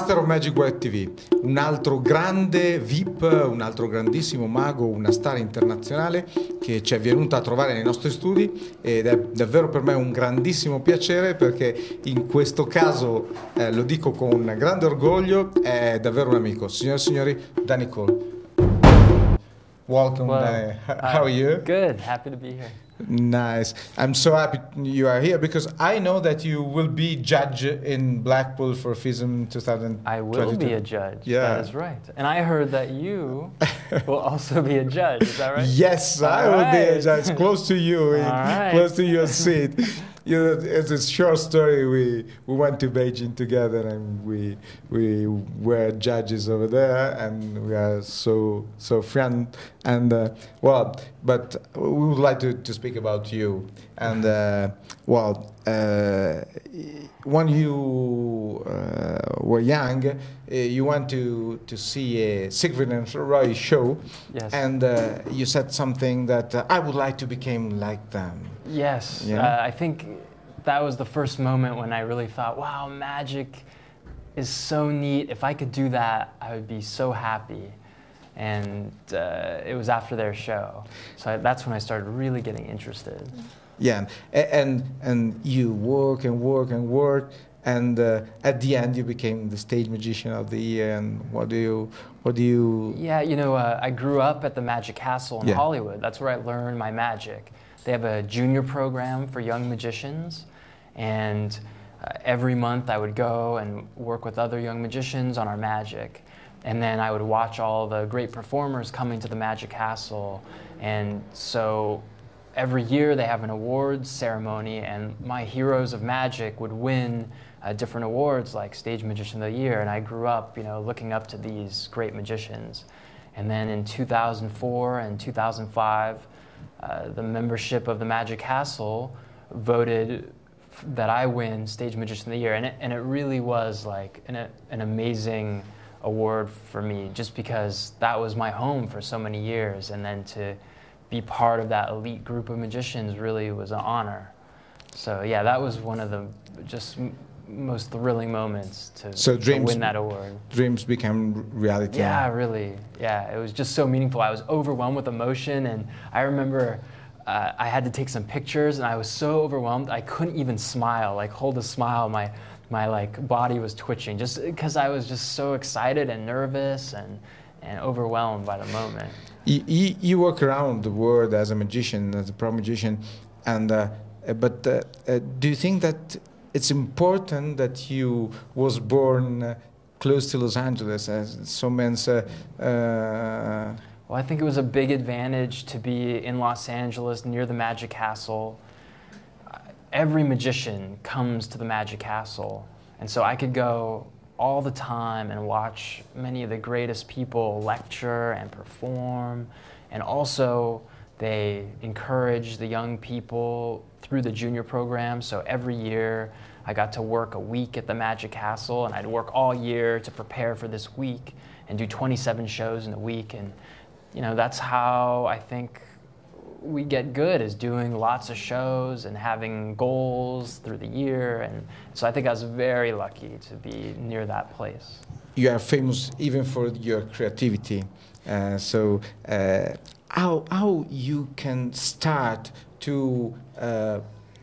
Master of Magic Web TV, un altro grande VIP, un altro grandissimo mago, una star internazionale che ci è venuta a trovare nei nostri studi ed è davvero per me un grandissimo piacere perché in questo caso, lo dico con grande orgoglio, è davvero un amico. Signore e signori, Danny Cole. Welcome, Danny. How are you? Good, happy to be here. Nice. I'm so happy you are here because I know that you will be judge in Blackpool for FISM 2022. I will be a judge, Yeah. that is right. And I heard that you will also be a judge, is that right? Yes, I will be a judge, close to you, right. close to your seat. You know, it's a short story. We went to Beijing together, and we were judges over there, and we are so friend. And but we would like to speak about you. And when you were young, you went to see a Siegfried and Roy show. Yes. And you said something that I would like to become like them. Yes, Yeah. I think that was the first moment when I really thought, wow, magic is so neat. If I could do that, I would be so happy. And it was after their show. So that's when I started really getting interested. Yeah, and you work and work and work, and at the end you became the stage magician of the year. And what do you? Yeah, you know, I grew up at the Magic Castle in Yeah. Hollywood. That's where I learned my magic. They have a junior program for young magicians, and every month I would go and work with other young magicians on our magic. And then I would watch all the great performers coming to the Magic Castle. And so every year they have an awards ceremony, and my heroes of magic would win different awards like Stage Magician of the Year. And I grew up, you know, looking up to these great magicians. And then in 2004 and 2005, the membership of the Magic Castle voted that I win Stage Magician of the Year, and it really was like an amazing award for me, just because that was my home for so many years, and then to be part of that elite group of magicians really was an honor. So yeah, that was one of the just most thrilling moments to win that award. Dreams become reality. Yeah, really. Yeah, it was just so meaningful. I was overwhelmed with emotion, and I remember I had to take some pictures, and I was so overwhelmed I couldn't even smile, like hold a smile. My like body was twitching just because I was just so excited and nervous and overwhelmed by the moment. You work around the world as a magician, as a pro magician, and but do you think that it's important that you was born close to Los Angeles, as so many say? Well, I think it was a big advantage to be in Los Angeles near the Magic Castle. Every magician comes to the Magic Castle, and so I could go all the time and watch many of the greatest people lecture and perform, and also they encourage the young people through the junior program. So every year I got to work a week at the Magic Castle, and I'd work all year to prepare for this week and do 27 shows in a week. And you know, that's how I think we get good, is doing lots of shows and having goals through the year. And so I think I was very lucky to be near that place. You are famous even for your creativity. How you can start to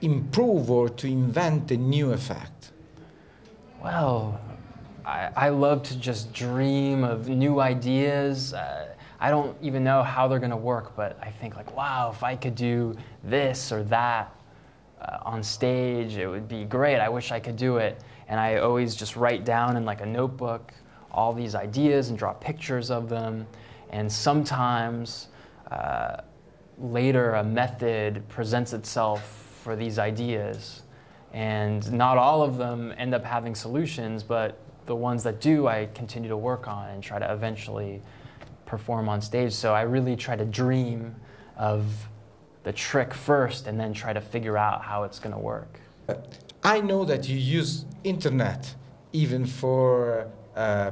improve or to invent a new effect? Well, I love to just dream of new ideas. I don't even know how they're going to work, but I think like, wow, if I could do this or that on stage, it would be great. I wish I could do it. And I always just write down in like a notebook all these ideas and draw pictures of them. And sometimes later a method presents itself for these ideas. And not all of them end up having solutions, but the ones that do, I continue to work on and try to eventually perform on stage. So I really try to dream of the trick first and then try to figure out how it's going to work. I know that you use internet even for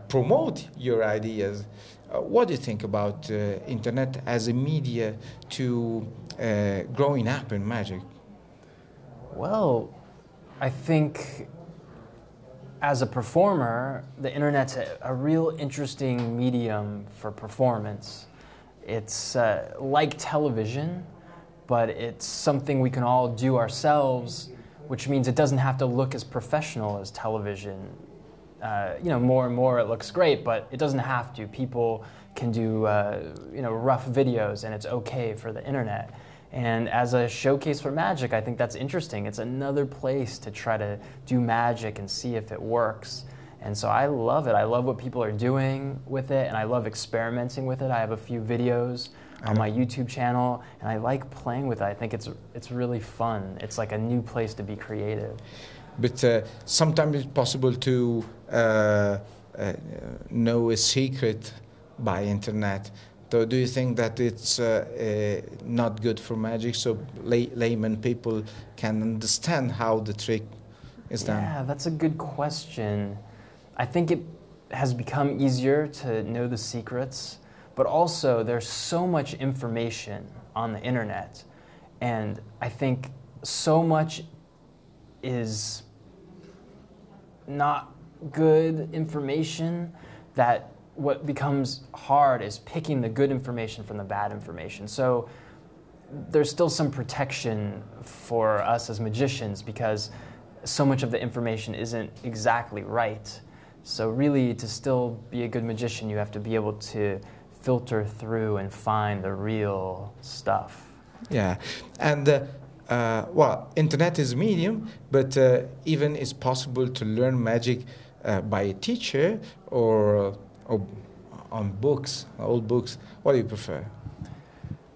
promote your ideas. What do you think about internet as a media to growing up in magic? Well, I think as a performer, the internet's a real interesting medium for performance. It's like television, but it's something we can all do ourselves, which means it doesn't have to look as professional as television. You know, more and more it looks great, but it doesn't have to. People can do you know, rough videos, and it's okay for the internet. And as a showcase for magic, I think that's interesting. It's another place to try to do magic and see if it works. And so I love it. I love what people are doing with it, and I love experimenting with it. I have a few videos on my YouTube channel, and I like playing with it. I think it's really fun. It's like a new place to be creative. But sometimes it's possible to know a secret by internet. So do you think that it's not good for magic, so layman people can understand how the trick is done? Yeah, that's a good question. I think it has become easier to know the secrets, but also there's so much information on the internet, and I think so much is not good information that what becomes hard is picking the good information from the bad information. So there's still some protection for us as magicians because so much of the information isn't exactly right. So really, to still be a good magician, you have to be able to filter through and find the real stuff. Yeah, and well, internet is a medium, but even it's possible to learn magic by a teacher or on books, old books. What do you prefer?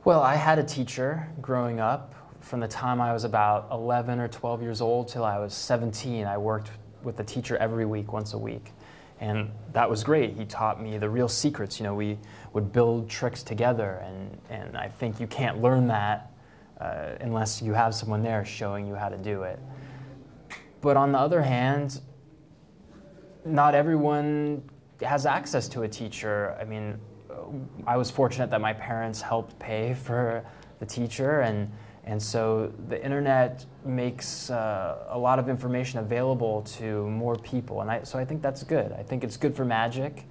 Well, I had a teacher growing up. From the time I was about 11 or 12 years old till I was 17, I worked with a teacher every week, once a week. And that was great. He taught me the real secrets. You know, we would build tricks together, and I think you can't learn that unless you have someone there showing you how to do it. But on the other hand, not everyone has access to a teacher. I mean, I was fortunate that my parents helped pay for the teacher, and so the internet makes a lot of information available to more people, and so I think that's good. I think it's good for magic.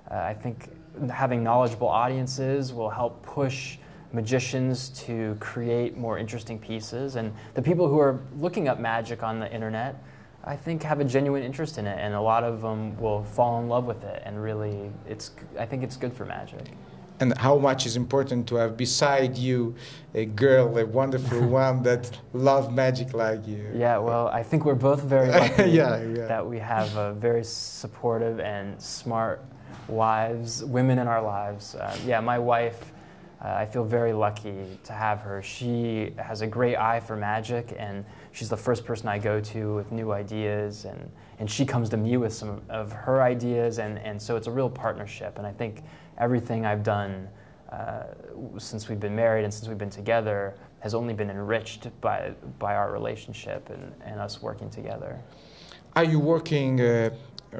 I think having knowledgeable audiences will help push magicians to create more interesting pieces, and the people who are looking up magic on the internet, I think, have a genuine interest in it, and a lot of them will fall in love with it, and really, I think it's good for magic. And how much is important to have beside you a girl, a wonderful one that loves magic like you? Yeah, well, I think we're both very lucky yeah. that we have very supportive and smart women in our lives. Yeah, my wife, I feel very lucky to have her. She has a great eye for magic, and she's the first person I go to with new ideas, and she comes to me with some of her ideas, and so it's a real partnership. And I think everything I've done since we've been married and since we've been together has only been enriched by our relationship and us working together. Are you working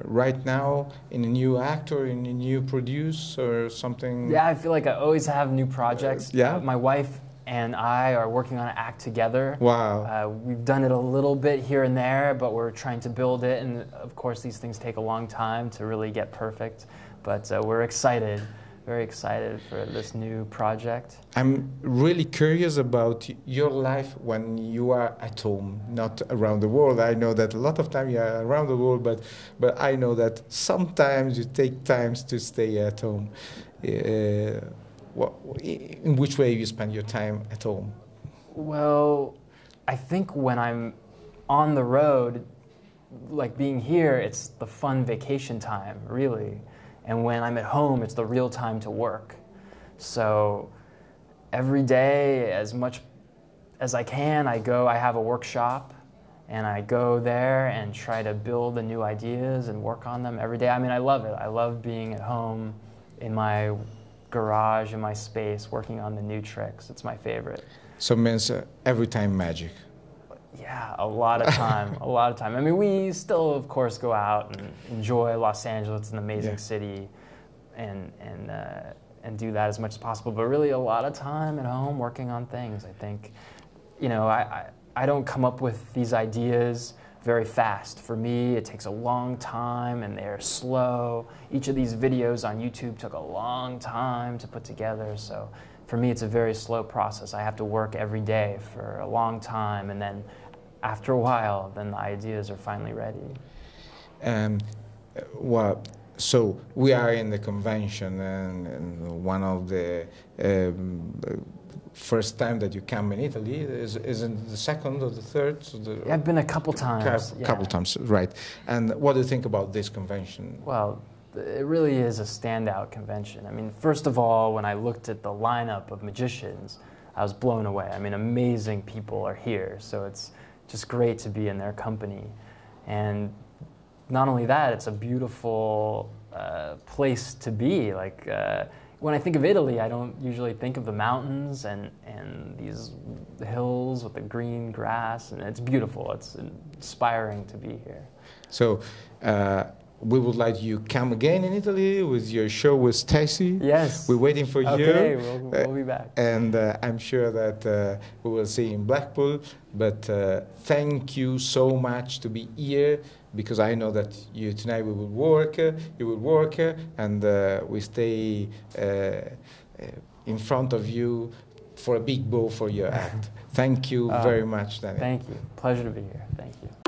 right now in a new act or in a new produce or something? Yeah, I feel like I always have new projects. Yeah? My wife and I are working on an act together. Wow. We've done it a little bit here and there, but we're trying to build it, and of course these things take a long time to really get perfect. But we're excited, very excited for this new project. I'm really curious about your life when you are at home, not around the world. I know that a lot of time you are around the world, but I know that sometimes you take times to stay at home. In which way you spend your time at home? Well, I think when I'm on the road, like being here, it's the fun vacation time, really. And when I'm at home, it's the real time to work. So every day, as much as I can, I have a workshop, and I go there and try to build the new ideas and work on them every day. I mean, I love it. I love being at home in my garage, in my space, working on the new tricks. It's my favorite. So it means every time magic. Yeah, a lot of time, a lot of time. I mean, we still, of course, go out and enjoy Los Angeles. It's an amazing city, and do that as much as possible. But really, a lot of time at home working on things. I think, you know, I don't come up with these ideas very fast. For me, it takes a long time and they're slow. Each of these videos on YouTube took a long time to put together. So for me, it's a very slow process. I have to work every day for a long time, and then after a while, then the ideas are finally ready. Well, so we are in the convention, and one of the first time that you come in Italy is it the second or the third? So Yeah, I've been a couple times. Couple times, right. And what do you think about this convention? Well, it really is a standout convention. I mean, first of all, when I looked at the lineup of magicians, I was blown away. I mean, amazing people are here, so it's just great to be in their company. And not only that, it's a beautiful place to be. Like, when I think of Italy, I don't usually think of the mountains and these hills with the green grass, and it's beautiful. It's inspiring to be here. So we would like you come again in Italy with your show with Stacy. Yes. We're waiting for you. Okay, we'll be back. And I'm sure that we will see you in Blackpool. But thank you so much to be here, because I know that you tonight we will work, and we stay in front of you for a big bow for your act. Thank you very much, Danny. Thank you. Pleasure to be here. Thank you.